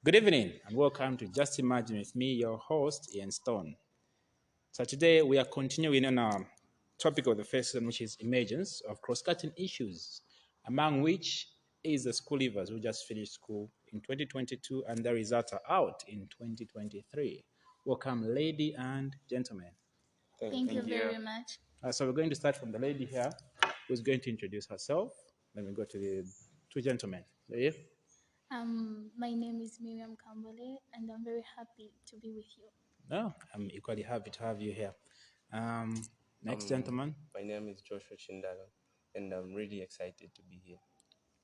Good evening and welcome to Just Imagine with me, your host, Ian Stone. So today we are continuing on our topic of the first one, which is emergence of cross-cutting issues, among which is the school leavers who just finished school in 2022 and the results are out in 2023. Welcome, lady and gentlemen. Thank you very much. So we're going to start from the lady here, who's going to introduce herself. Then we go to the two gentlemen. Yeah? My name is Miriam Kambole, and I'm very happy to be with you. No, I'm equally happy to have you here. Um, Next gentleman, My name is Joshua Chindalo, and I'm really excited to be here.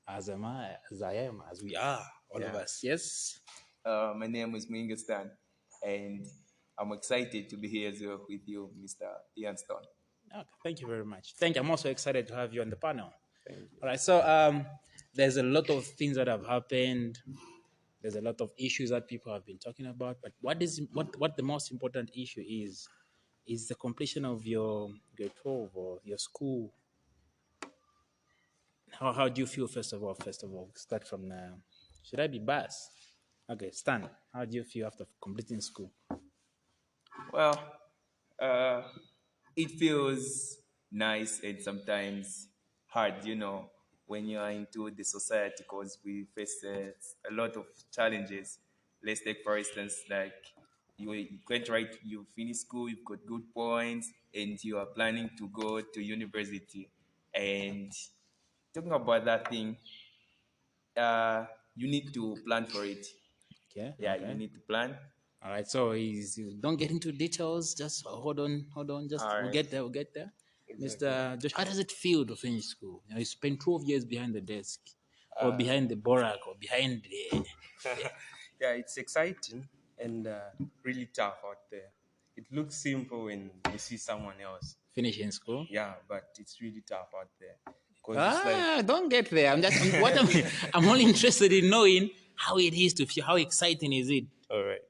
as am I, as I am, as we are, all of us. Yes. My name is Minga Stan, and I'm excited to be here as well with you, Mr. Ian Stone. Okay, thank you very much. Thank you. I'm also excited to have you on the panel. Thank you. All right. So there's a lot of things that have happened. There's a lot of issues that people have been talking about. But what the most important issue is the completion of your grade 12 or your school. How do you feel first of all? Start from should I be Bass? Okay, Stan. How do you feel after completing school? Well, uh, it feels nice and sometimes hard, when you are into the society because we face a lot of challenges. Let's take, for instance, like you went right, you finish school, you've got good points, and you are planning to go to university. And talking about that thing, you need to plan for it. Okay. Yeah, Okay. you need to plan. All right. So don't get into details. Just hold on. Just All we'll right. get there. We'll get there. Exactly. Mr. Josh, how does it feel to finish school? You spent 12 years behind the desk, or Uh, behind the borak, or behind the. yeah, it's exciting and really tough out there. It looks simple when you see someone else. Finishing school. Yeah, but it's really tough out there. Because it's like, Don't get there. I'm only interested in knowing how it is to feel. How exciting is it? all right,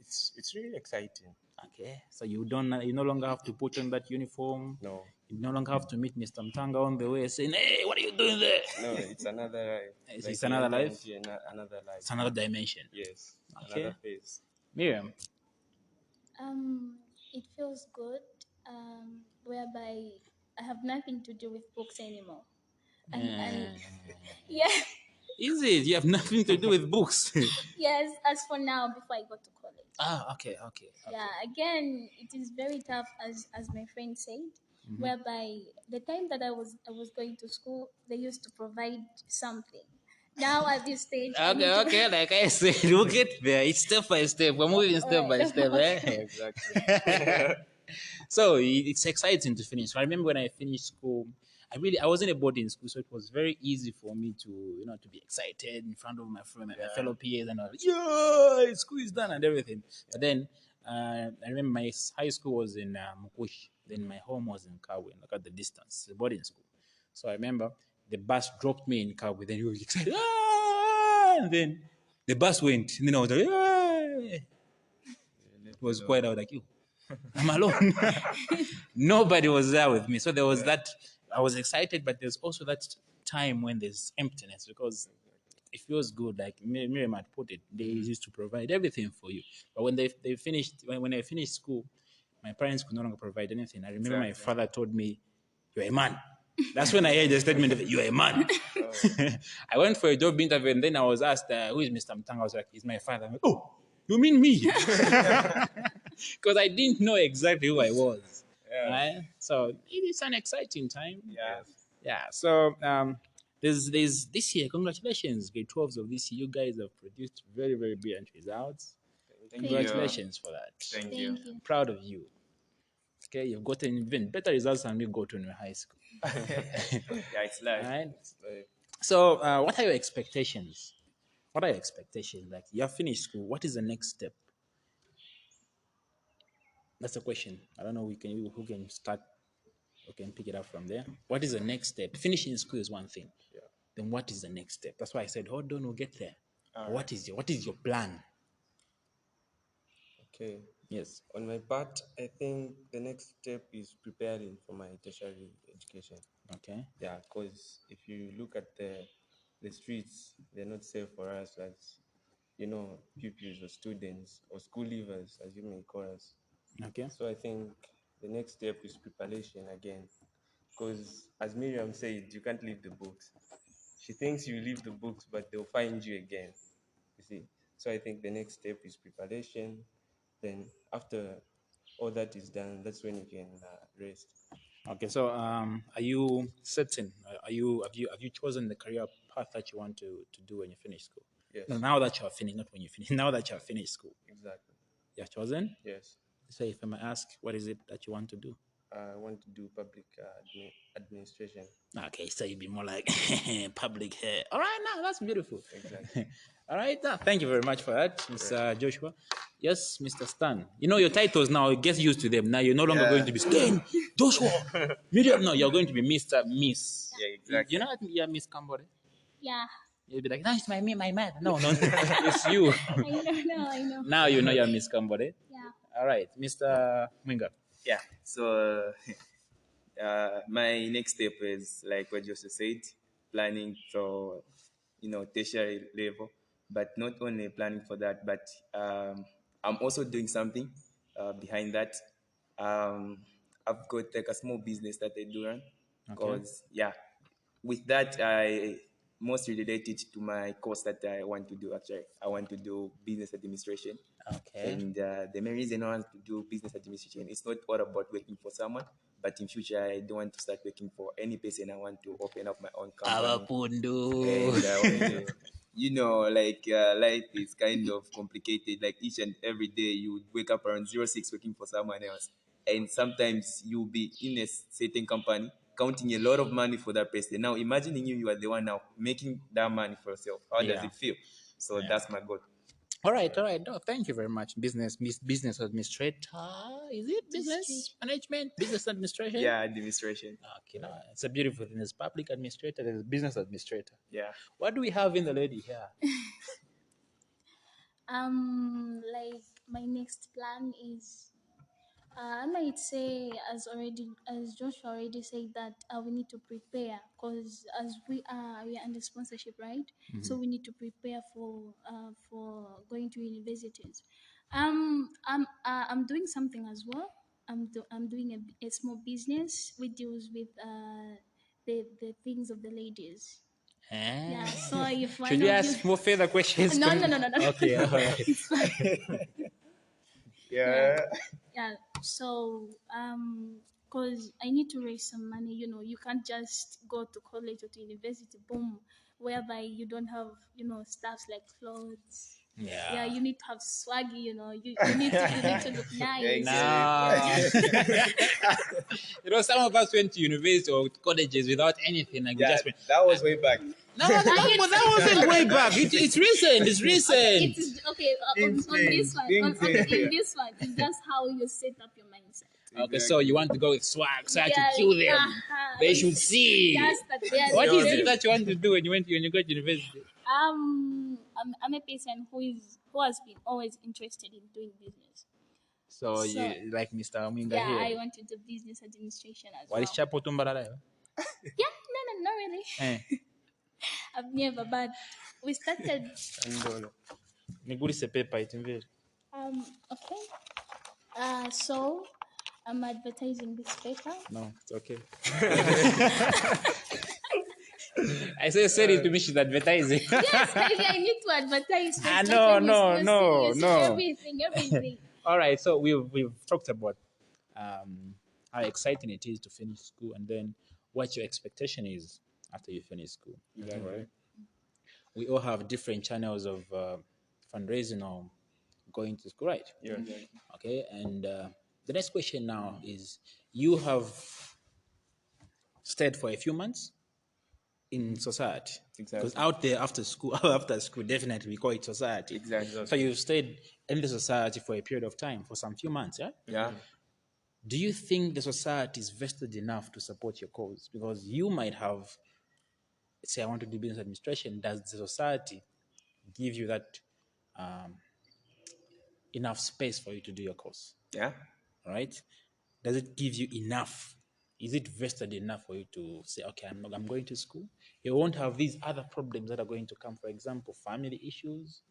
it's really exciting. Okay, so you no longer have to put on that uniform. No, You no longer have to meet Mr. Mtanga on the way saying, "Hey, what are you doing there?" no, it's another life. It's you another enter life? into another life. It's another dimension. Yes, Okay. another phase. Miriam, It feels good, whereby I have nothing to do with books anymore. And yeah, is it? You have nothing to do with books. yes, as for now, before I go to college. Okay. Yeah, again, it is very tough, as my friend said, whereby the time that I was going to school, they used to provide something. Now at this stage, I need to. Okay. Like I said, we'll get there. It's step by step. We're moving step by Alright. step. Eh? Exactly. So it's exciting to finish. I remember when I finished school, I wasn't a boarding school, so it was very easy for me to be excited in front of my fellow peers and I was like, yeah, school is done and everything. But then I remember my high school was in Mukush, then my home was in Kawe. Look at the distance, the boarding school. So I remember the bus dropped me in Kawe. Then you were excited, and then the bus went, and then I was like, it was quiet. I was like, you. I'm alone. Nobody was there with me. So there was that, I was excited, but there's also that time when there's emptiness because it feels good. Like Miriam had put it, they used to provide everything for you. But when they finished, when I finished school, my parents could no longer provide anything. I remember my father told me, "You're a man." That's when I heard the statement of "You're a man." I went for a job interview and then I was asked, "Who is Mr. Mtanga?" I was like, "He's my father." I'm like, "Oh, you mean me?" Because I didn't know exactly who I was. Right? So it is an exciting time. Yeah. So there's this year, congratulations, grade 12s of this year. You guys have produced very, very brilliant results. Thank Thank Congratulations for that. Thank you. Thank you. Proud of you. Okay, you've gotten even better results than we got in high school. Yeah, it's life. Right? you. So what are your expectations? What are your expectations? Like you have finished school. What is the next step? That's the question. I don't know. Who can start. We can pick it up from there. What is the next step? Finishing school is one thing. Yeah. Then what is the next step? That's why I said, hold on, we'll get there. What is your plan? Okay. Yes. On my part, I think the next step is preparing for my tertiary education. Okay. Yeah, because if you look at the streets, they're not safe for us as pupils or students or school leavers, as you may call us. Okay. So I think the next step is preparation again, because as Miriam said, you can't leave the books. She thinks you leave the books, but they'll find you again. You see. So I think the next step is preparation. Then after all that is done, that's when you can rest. Okay. So, are you certain? Have you chosen the career path that you want to do when you finish school? Yes. No, now that you are finished, not when you finish. Now that you have finished school, Exactly. you have chosen. Yes. So, if I may ask, what is it that you want to do? I want to do public administration. Okay, so you'd be more like public hair. All right, now that's beautiful. Exactly. All right, thank you very much for that, Mr. Joshua. Yes, Mr. Stan. You know your titles now. Get used to them. Now you're no longer going to be Stan, Joshua, Miriam. No, you're going to be Mr. Miss. Yeah, exactly. You know what? Yeah, Miss Cambode. Yeah. You'll be like, no, it's my man. No, it's you. I know. Now you know you're Miss Cambode. Yeah. All right, Mr. Mwinga. Yeah. So my next step is like what Joseph said, planning for tertiary level, but not only planning for that, but I'm also doing something behind that. Um, I've got like a small business that I do run, because with that I mostly related to my course that I want to do. Actually, I want to do business administration. Okay. And the main reason I want to do business administration is not all about working for someone, but in future I don't want to start working for any person. I want to open up my own company. Awapundu. And I want to, life is kind of complicated. Like each and every day you would wake up around 06 working for someone else. And sometimes you'll be in a certain company counting a lot of money for that person. Now imagining you are the one now making that money for yourself. How does Yeah. it feel? So that's my goal. All right. No, thank you very much. Business administrator. Is it business management? Business administration? Yeah, administration. Okay, no, it's a beautiful thing. There's public administrator, there's business administrator. Yeah. What do we have in the lady here? Like my next plan is, I might say, as Joshua already said, that we need to prepare, because as we are under sponsorship, right? So we need to prepare for going to universities. I'm doing something as well. I'm doing a small business which deals with the things of the ladies. Yeah. So if one Should we of ask you, more further questions? no. Okay, all right. It's fine. Yeah. Yeah. So because I need to raise some money, you can't just go to college or to university, boom, whereby you don't have, stuff like clothes. Yeah. Yeah, you need to have swaggy, you need to look nice. No. Some of us went to university or colleges without anything. Like we Yeah, just went. that was way back. No, that wasn't way back. It's recent. It's recent. It is okay on this one. In this one, it's just how you set up your mindset. Okay, so you want to go with swag to Yeah, kill them. They it's should see. just that they are What is very- it that you want to do when you go to university? I'm a person who has been always interested in doing business. So, So- you like Mr. Mwinga Yeah, I here? want to do business administration as What well. is Chapo Tumbarara? Yeah, no, not really. Eh. I've never, but we started. Nigurise paper itimveri. Okay. So I'm advertising this paper. No, it's okay. I said it to me. She's advertising. Yes, baby, I need to advertise. Ah, That's no, when you no, see no. Everything. All right, so we've talked about how exciting it is to finish school, and then what your expectation is after you finish school. Is that right? We all have different channels of fundraising or going to school, right? Yeah. Okay, and the next question now is: you have stayed for a few months in society. Exactly. Because out there after school, definitely we call it society. Exactly. So you've stayed in the society for a period of time, for some few months, yeah? Yeah. Do you think the society is vested enough to support your cause? Because you might have, say, I want to do business administration. Does the society give you that enough space for you to do your course? Yeah. All right? Does it give you enough? Is it vested enough for you to say, okay, I'm going to school? You won't have these other problems that are going to come. For example, family issues.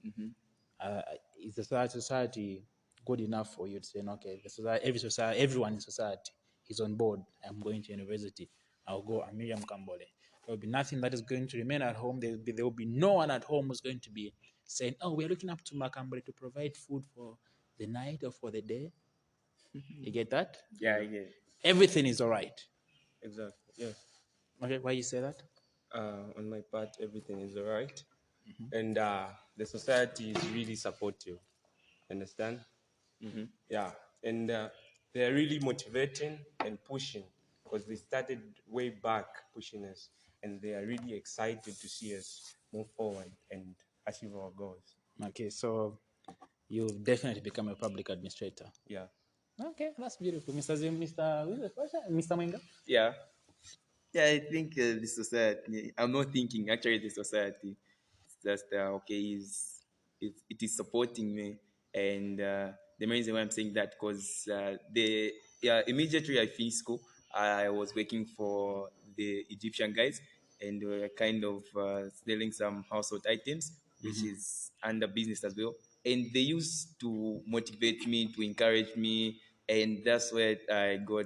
Is the society good enough for you to say, "No, okay, the society, everyone in society is on board. I'm going to university. I'll go. I'm Miriam Kambole. There will be nothing that is going to remain at home. There will be no one at home who's going to be saying, "Oh, we're looking up to Makambole to provide food for the night or for the day." You get that? Yeah, I get it. Everything is all right. Exactly. Yes. Okay, why you say that? On my part, everything is all right. And the society is really supportive. Understand? Yeah. And they're really motivating and pushing because they started way back pushing us. And they are really excited to see us move forward and achieve our goals. Okay, so you've definitely become a public administrator. Yeah. Okay, that's beautiful, Mr. Zim, Mr. Mwenga. Yeah. Yeah, I think the society. I'm not thinking. Actually, the society. It's just okay. It is supporting me, and the main reason why I'm saying that because the immediately I finished school, I was working for the Egyptian guys, and we were kind of selling some household items, which is under business as well. And they used to motivate me, to encourage me, and that's where I got.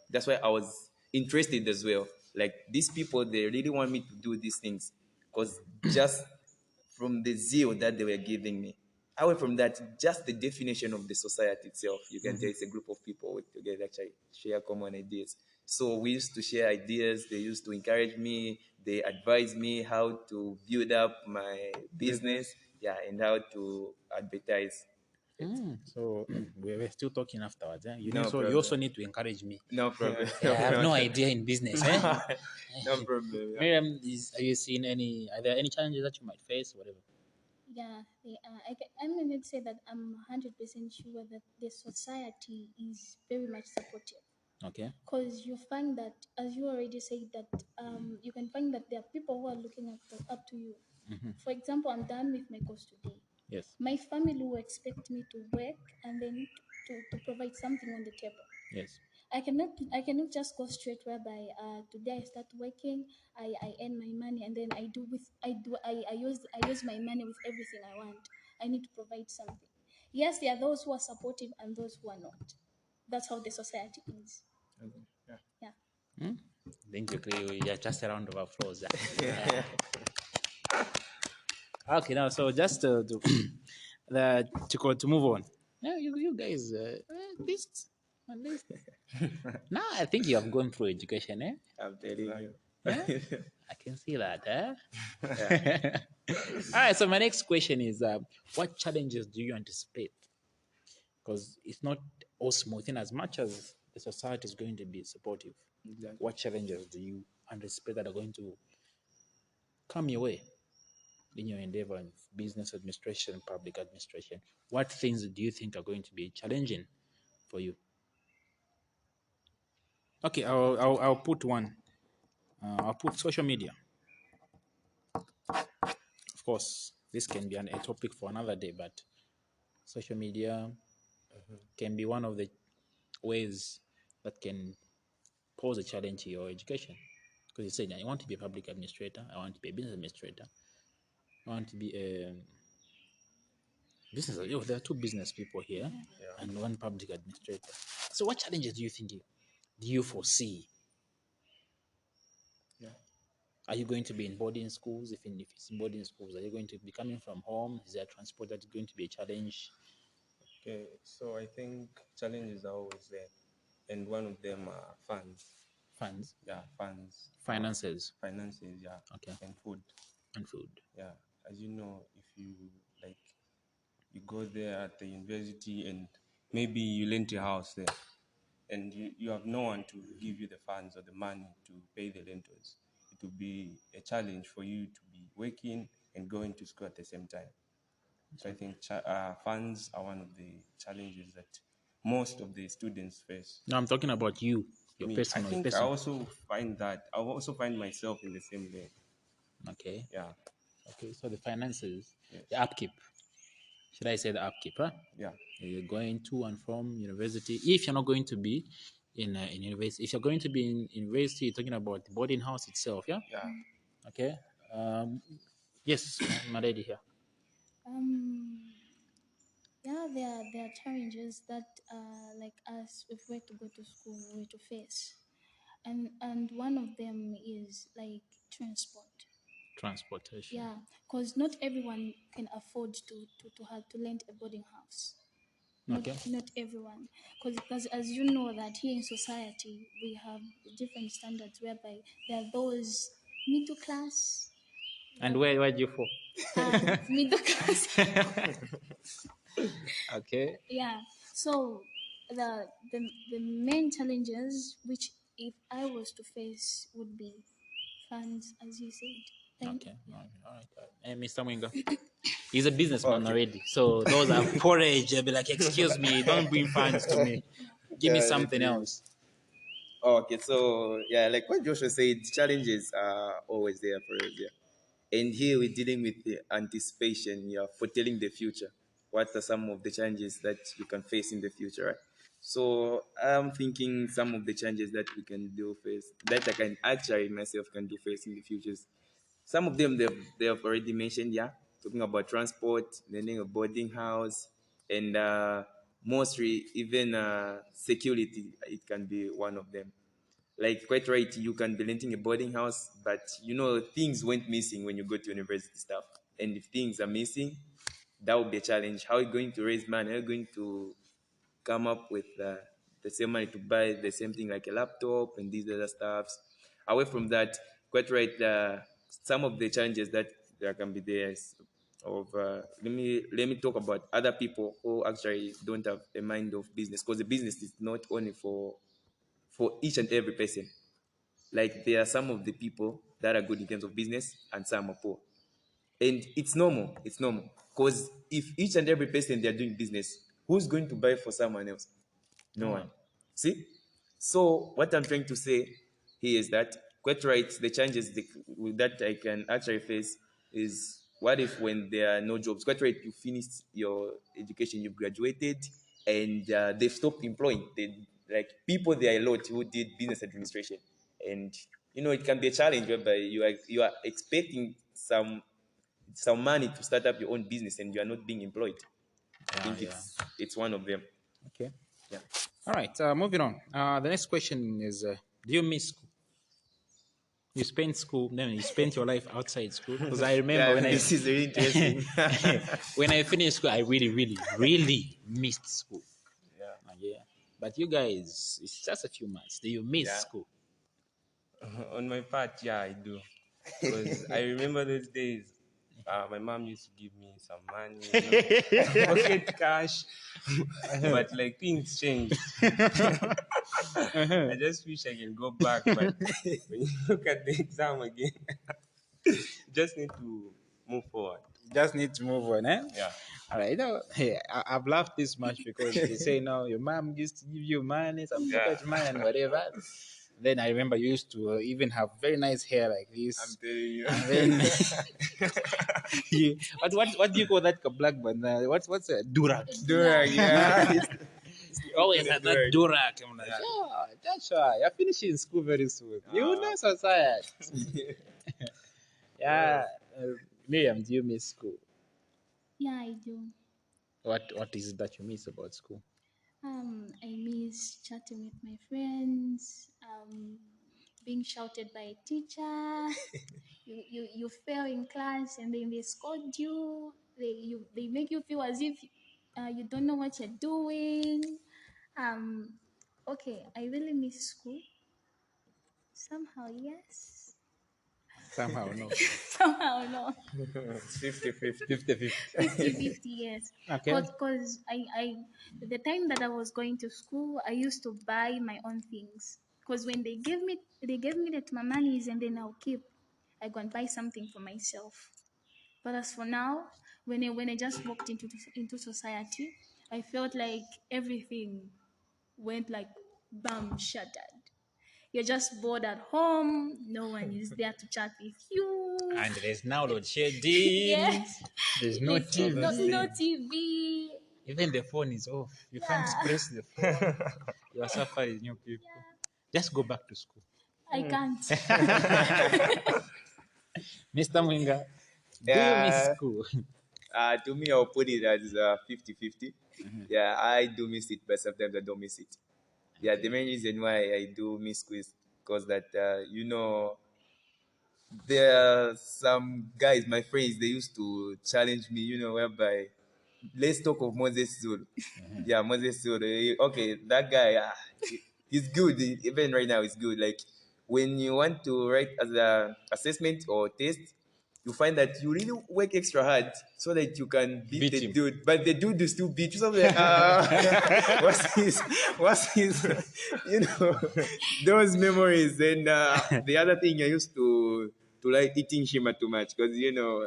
That's why I was interested as well. Like these people, they really want me to do these things because just from the zeal that they were giving me. Away from that, just the definition of the society itself, you can tell it's a group of people with together actually share common ideas. So we used to share ideas. They used to encourage me. They advised me how to build up my business, yeah, and how to advertise. So we're still talking afterwards. Eh? No You also problem. need to encourage me. No problem. I have no idea in business. Eh? No problem. Yeah. Miriam, are you seeing any? Are there any challenges that you might face? Whatever. Yeah, they are. I'm going to say that I'm 100% sure that the society is very much supportive. Okay. Because you find that, as you already said, that you can find that there are people who are looking up to you. For example, I'm done with my course today. Yes. My family will expect me to work and then to provide something on the table. Yes. I cannot just go straight whereby today I start working, I earn my money and then I use my money with everything I want. I need to provide something. Yes, there are those who are supportive and those who are not. That's how the society is. Yeah. Yeah. Thank you, Cleo. Yeah, just a round of applause. Okay, now so just to move on. Yeah, you guys, at least. Now I think you have gone through education, eh? I'm telling you. Yeah? I can see that, eh? All right. So my next question is, what challenges do you anticipate? Because it's not all smooth in as much as the society is going to be supportive. Exactly. What challenges do you anticipate that are going to come your way in your endeavor in business administration, public administration? What things do you think are going to be challenging for you? Okay, I'll put one. I'll put social media. Of course, this can be a topic for another day, but social media can be one of the ways that can pose a challenge to your education. Because you said, I want to be a public administrator, I want to be a business administrator, I want to be a business. There are two business people here and one public administrator. So, what challenges do you foresee? Yeah. Are you going to be in boarding schools? If it's in boarding schools, are you going to be coming from home? Is there transport that's going to be a challenge? Okay. So I think challenges are always there, and one of them are funds. Funds, Yeah, funds. finances, Finances. Yeah. okay, And food. and food. Yeah. As you know, if you like, you go there at the university and maybe you rent a house there, and you have no one to give you the funds or the money to pay the rentals. It will be a challenge for you to be working and going to school at the same time. So I think funds are one of the challenges that most of the students face. No, I'm talking about you, your Me, I personal, your think I person. also find that I also find myself in the same way. Okay, Yeah, okay. So the finances, yes, the upkeep. Should I say the upkeep? Huh? yeah, You're going to and from university. If you're not going to be in university, if you're going to be in university, you're talking about the boarding house itself. Yeah. yeah. Okay. Yes, my lady here. Yeah, there are challenges that like us, if we're to go to school, we're to face, and one of them is like transport. Transportation. Yeah, because not everyone can afford to have to rent a boarding house. Not Okay. not everyone, because as you know that here in society we have different standards whereby there are those middle class, And where do you fall? middle class. Okay. Yeah. So the main challenges which if I was to face would be funds, as you said. Okay. Yeah. All right. Hey, Mr. Mwinga. He's a Oh, businessman okay. already. So those are porridge. They'll be like, excuse me, don't bring funds to me. Give me Let something me. else. Okay, so yeah, like what Joshua said, challenges are always there for us. Yeah. And here we're dealing with the anticipation, yeah, foretelling the future. What are some of the challenges that you can face in the future, right? So I'm thinking some of the challenges that we can do face, that I can actually myself can do face in the futures. Some of them they have already mentioned, yeah, talking about transport, renting a boarding house, and mostly even security. It can be one of them. Like quite right, you can be renting a boarding house, but things went missing when you go to university stuff. And if things are missing, that will be a challenge. How are you going to raise money? How are you going to come up with the same money to buy the same thing like a laptop and these other stuffs? Away from that, quite right, some of the challenges that there can be there is of let me talk about other people who actually don't have a mind of business, because the business is not only for each and every person. Like there are some of the people that are good in terms of business and some are poor. And it's normal. It's normal. Because if each and every person they are doing business, who's going to buy for someone else? No No one. one. See? So what I'm trying to say here is that quite right, the challenges that I can actually face is what if when there are no jobs? Quite right, you finished your education, you've graduated, and they've stopped employing. Like people, there are a lot who did business administration, and it can be a challenge whereby you are expecting some money to start up your own business and you are not being employed. I Yeah, think yeah. it's one of them. Okay. Yeah. All right. Moving on. The next question is: do you miss school? You spent school, no, you spent your life outside school. Because I remember Yeah, when I this is really interesting. when I finished school, I really, really, really missed school. Yeah. Yeah. But you guys, it's just a few months. Do you miss Yeah. school? On my part, yeah, I do. Because I remember those days. My mom used to give me some money, pocket cash, but like things changed. I just wish I can go back, but when you look at the exam again, you just need to move forward. Just need to move on, eh? Yeah. All right. Hey, I've laughed this much because they say no, your mom used to give you money, some Yeah. pocket money, and whatever. Then I remember you used to even have very nice hair like I'm this. telling you. And then what do you call that black banana? What's a durak? Durag, yeah. You always Gonna had do that it. durak. I'm like, Yeah. yeah, that's why you're finishing school very soon. You know society. Yeah. Miriam, do you miss school? Yeah, I do. What is it that you miss about school? I miss chatting with my friends, being shouted by a teacher. You fail in class and then they scold you. They make you feel as if you don't know what you're doing. Um, okay, I really miss school. Somehow, yes. Somehow, no. Somehow, no. It's 50-50. 50-50. 50-50, yes. Okay. Cause the time that I was going to school, I used to buy my own things. Cause when they gave me that my monies and then I'll keep. I go and buy something for myself. But as for now, when I just walked into society, I felt like everything went like bam shattered. You're just bored at home. No one is there to chat with you. And there's now load Yes, shedding. There's no no TV. TV. Even the phone is off. You can't Yeah, press the phone. You are suffering, you people. Just go back to school. I can't. Mr. Mwinga, do you miss Yeah. school? To me, I'll put it as 50-50. Yeah, I do miss it, but sometimes I don't miss it. Yeah, the main reason why I do miss school is because that, there are some guys, my friends, they used to challenge me, whereby let's talk of Moses Zulu. Yeah, Moses Zulu. Okay, that guy, he's good. Even right now, he's good. Like when you want to write as a assessment or test, you find that you really work extra hard so that you can beat Beat the him. dude, but the dude will still beat you. So I'm like, what's his, those memories. And the other thing I used to like eating shima too much because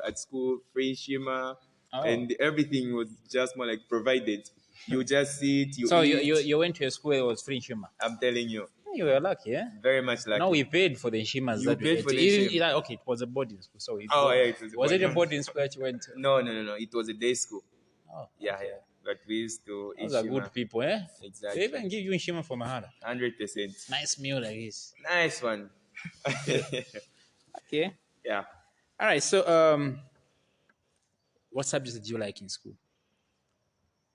at school free shima Oh. and everything was just more like provided. You just sit, you So eat. you went to a school that was free Shima. I'm telling you, You were lucky, eh? very much No, lucky. we paid for the Shimas You that we paid ate. for the shima. Okay, it was a boarding school. So Oh yeah, it was a was it a boarding. boarding school that you went to? No. It was a day school. Oh, Yeah, okay. yeah. But we used to eat Those are shima. good people, eh? Exactly. They even give you Shima for Mahara. 100%. Nice meal like this. Nice one. Okay. Yeah, All right. So what subjects did you like in school?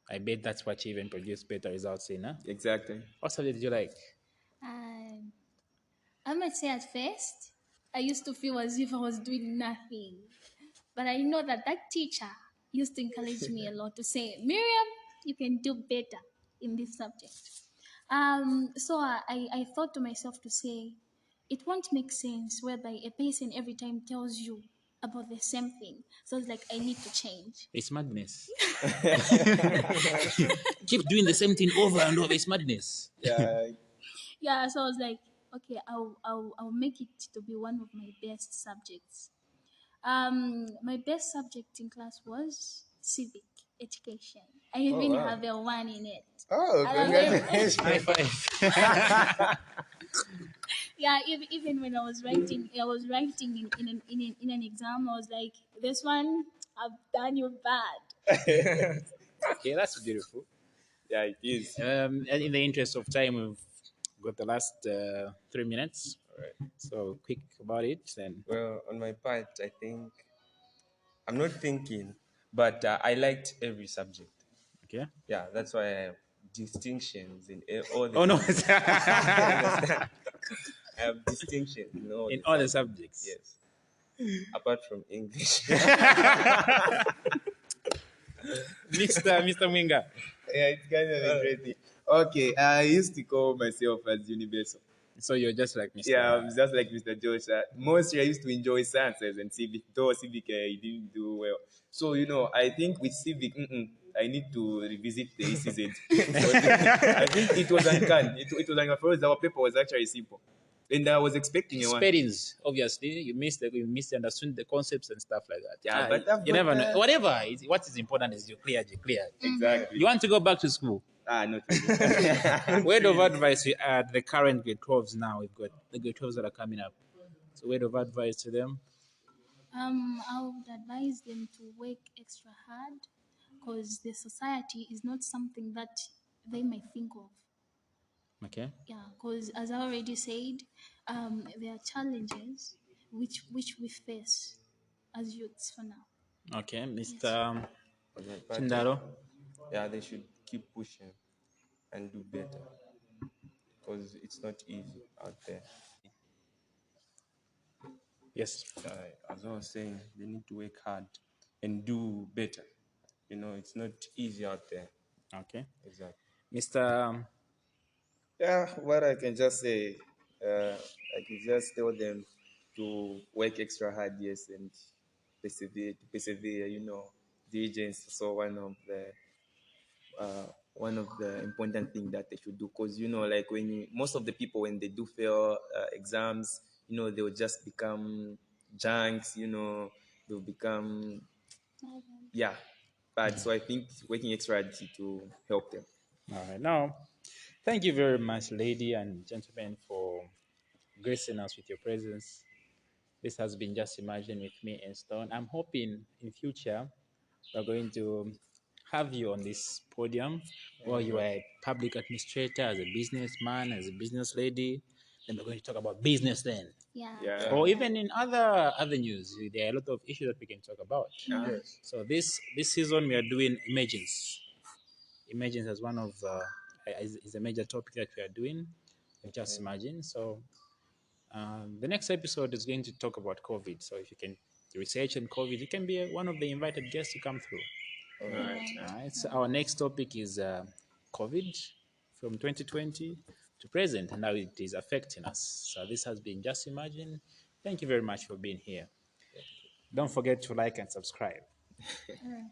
I bet that's what you even produced better results in, huh? exactly. What subject did you like? And I might say at first, I used to feel as if I was doing nothing. But I know that that teacher used to encourage me a lot to say, Miriam, you can do better in this subject. So I thought to myself to say, it won't make sense whereby a person every time tells you about the same thing. So it's like, I need to change. It's madness. Keep doing the same thing over and over. It's madness. Yeah, Yeah, so I was like, okay, I'll make it to be one of my best subjects. My best subject in class was civic education. I even wow. have a one in it. Oh, And I'm very- High five. yeah, even when I was writing in an exam, I was like, this one, I've done you bad. Okay, that's beautiful. Yeah, it is. And in the interest of time, we've got the last 3 minutes. All right. So quick about it. Then Well, on my part, I think I'm not thinking, but I liked every subject. okay. Yeah, that's why I have distinctions in all the Oh no, subjects. Understand? I have distinctions in all in the all the subjects. subjects. Yes. Apart from English. Mr. Mwinga. Yeah, it's kind of interesting. Okay, I used to call myself as universal. So you're just like Mr. Yeah, I'm just like Mr. Josh. Mostly I used to enjoy sciences and civic, though civic I didn't do well. So, I think with civic, I need to revisit the ECZ. I think it was uncanny. It was uncanny. Our paper was actually simple. And I was expecting a one. Spellings, obviously, you misunderstood the concepts and stuff like that. Yeah, but I've you got never know. that. Whatever. What is important is you clear. Exactly. You want to go back to school? Not really. Word of advice at the current grade 12s now. We've got the grade 12s that are coming up. So word of advice to them. I would advise them to work extra hard because the society is not something that they might think of. Okay. Yeah, because as I already said, there are challenges which we face as youths for now. Okay, Mr. On my part, Chindaro. yeah, they should keep pushing and do better because it's not easy out there. Yes. As I was saying, they need to work hard and do better. It's not easy out there. Okay. Exactly. Mr. Yeah, what I can just say, I can just tell them to work extra hard, yes, and persevere. Diligence is also one of the important things that they should do. Because like most of the people when they do fail exams, they'll just become junks. They'll become yeah. But so I think working extra hard to help them. All right. Now, thank you very much, lady and gentlemen, for gracing us with your presence. This has been Just Imagine with me and Stone. I'm hoping in future we're going to have you on this podium where you are a public administrator, as a businessman, as a business lady. Then we're going to talk about business then. Yeah. Yeah. Or even in other news, there are a lot of issues that we can talk about. Yes. So this season we are doing emergence. Emergence as one of is a major topic that we are doing. Just Okay. imagine. So the next episode is going to talk about COVID. So if you can research on COVID, you can be one of the invited guests to come through. All All right. right. All right. So our next topic is COVID from 2020 to present and how it is affecting us. So this has been Just Imagine. Thank you very much for being here. Thank you. Don't forget to like and subscribe. Mm.